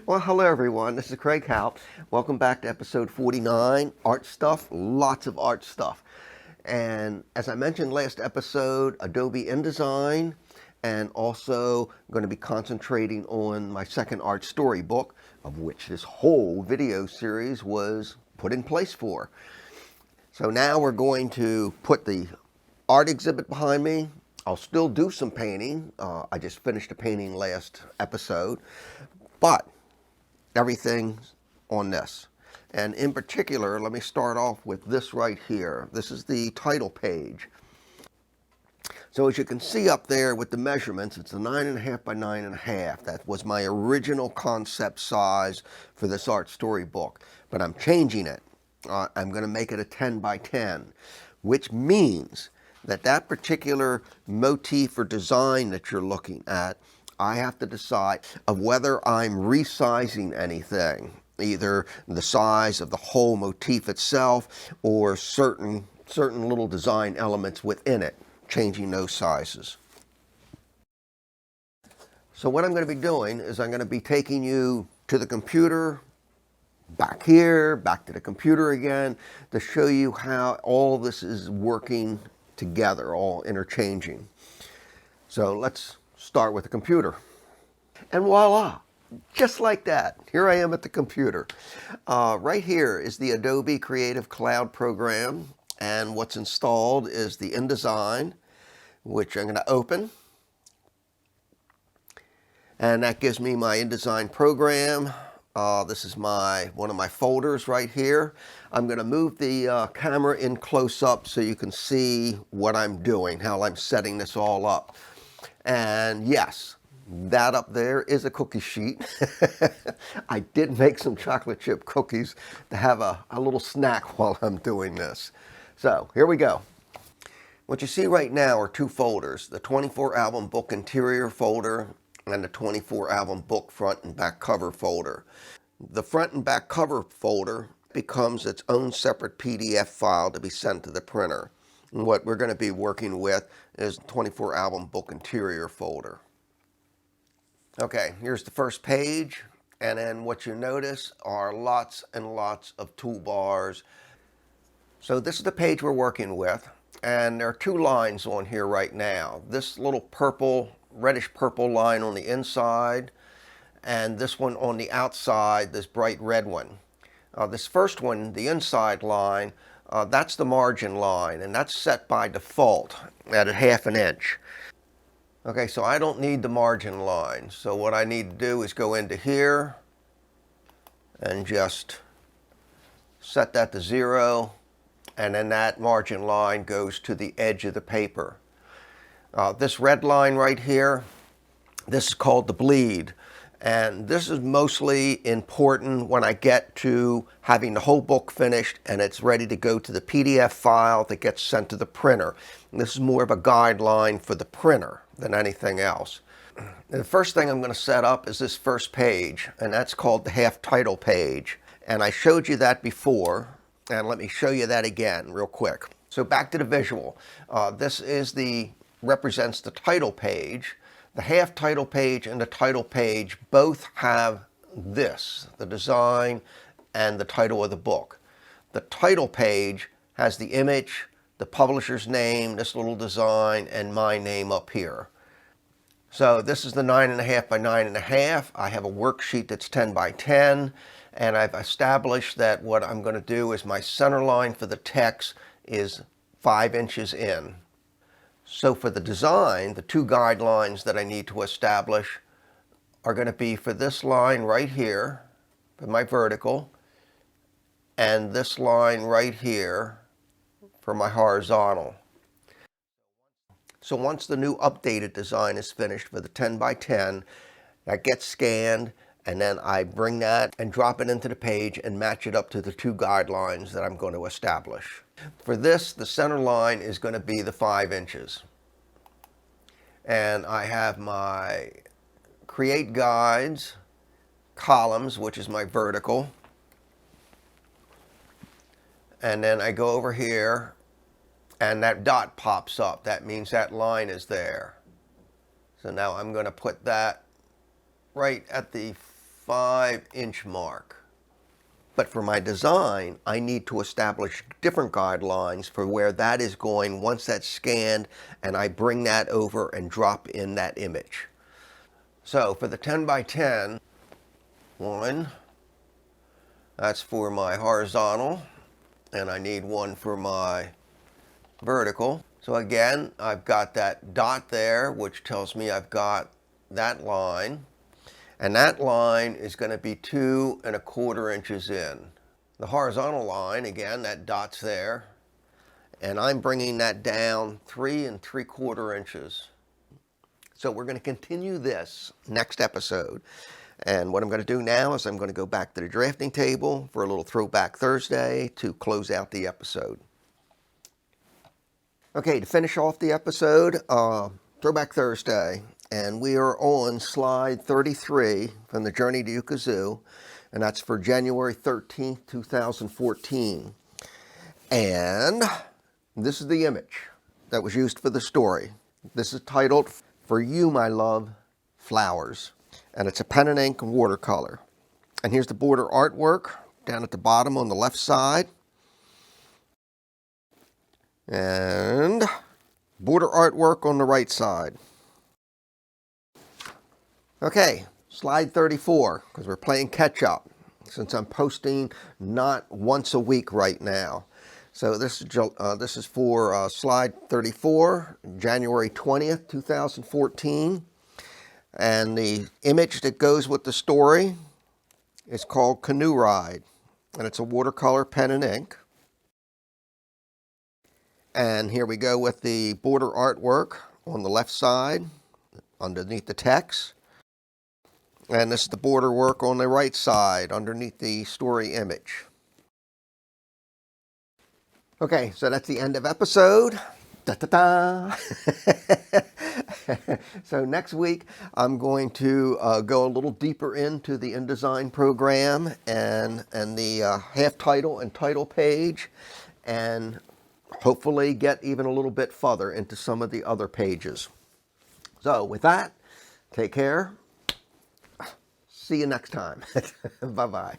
Well, hello everyone. This is Craig Howe. Welcome back to episode 49, art stuff, lots of art stuff. And as I mentioned last episode, Adobe InDesign, and also going to be concentrating on my second ArtStory book, of which this whole video series was put in place for. So now we're going to put the art exhibit behind me. I'll still do some painting. I just finished a painting last episode, but everything on this. And in particular, let me start off with this right here. This is the title page. So as you can see up there with the measurements, it's a 9.5 by 9.5. That was my original concept size for this ArtStory book, but I'm changing it. I'm going to make it a 10 by 10, which means that that particular motif or design that you're looking at, I have to decide of whether I'm resizing anything, either the size of the whole motif itself or certain little design elements within it, changing those sizes. So what I'm going to be doing is I'm going to be taking you to the computer, back here, back to the computer again, to show you how all this is working together, all interchanging. So let's start with the computer. And voila, just like that, here I am at the computer. Right here is the Adobe Creative Cloud program, and what's installed is the InDesign, which I'm going to open. And that gives me my InDesign program. This is one of my folders right here. I'm going to move the camera in close up so you can see what I'm doing, how I'm setting this all up. And yes, that up there is a cookie sheet. I did make some chocolate chip cookies to have a little snack while I'm doing this. So here we go. What you see right now are two folders, the 24 album book interior folder and the 24 album book front and back cover folder. The front and back cover folder becomes its own separate PDF file to be sent to the printer. And what we're going to be working with is the 24 album book interior folder. Okay, here's the first page, and then what you notice are lots and lots of toolbars. So this is the page we're working with, and there are two lines on here right now. This little purple, reddish purple line on the inside, and this one on the outside, this bright red one. This first one, the inside line, that's the margin line, and that's set by default at 1/2 inch. Okay, so I don't need the margin line. So what I need to do is go into here and just set that to 0, and then that margin line goes to the edge of the paper. This red line right here, this is called the bleed. And this is mostly important when I get to having the whole book finished and it's ready to go to the PDF file that gets sent to the printer. And this is more of a guideline for the printer than anything else. And the first thing I'm going to set up is this first page, and that's called the half title page. And I showed you that before, and let me show you that again real quick. So back to the visual. This represents the title page. The half title page and the title page both have this, the design and the title of the book. The title page has the image, the publisher's name, this little design, and my name up here. So this is the 9.5 by 9.5. I have a worksheet that's 10 by 10, and I've established that what I'm going to do is my center line for the text is 5 inches in. So for the design, the two guidelines that I need to establish are going to be for this line right here, for my vertical, and this line right here for my horizontal. So once the new updated design is finished for the 10 by 10, that gets scanned, and then I bring that and drop it into the page and match it up to the two guidelines that I'm going to establish. For this, the center line is going to be the 5 inches. And I have my create guides, columns, which is my vertical. And then I go over here and that dot pops up. That means that line is there. So now I'm going to put that right at the 5-inch mark. But for my design, I need to establish different guidelines for where that is going once that's scanned and I bring that over and drop in that image. So for the 10 by 10, one, that's for my horizontal, and I need one for my vertical. So again, I've got that dot there, which tells me I've got that line. And that line is going to be 2 1/4 inches in. The horizontal line, again, that dot's there. And I'm bringing that down 3 3/4 inches. So we're going to continue this next episode. And what I'm going to do now is I'm going to go back to the drafting table for a little Throwback Thursday to close out the episode. Okay, to finish off the episode, Throwback Thursday. And we are on slide 33 from the Journey to Ukazoo, and that's for January 13th, 2014. And this is the image that was used for the story. This is titled, "For You, My Love, Flowers." And it's a pen and ink watercolor. And here's the border artwork down at the bottom on the left side. And border artwork on the right side. Okay, slide 34, because we're playing catch up, since I'm posting not once a week right now. So this is for slide 34, January 20th, 2014. And the image that goes with the story is called Canoe Ride, and it's a watercolor pen and ink. And here we go with the border artwork on the left side, underneath the text. And this is the border work on the right side, underneath the story image. Okay, so that's the end of episode. Da-da-da! So next week, I'm going to go a little deeper into the InDesign program and the half title and title page, and hopefully get even a little bit further into some of the other pages. So with that, take care. See you next time. Bye-bye.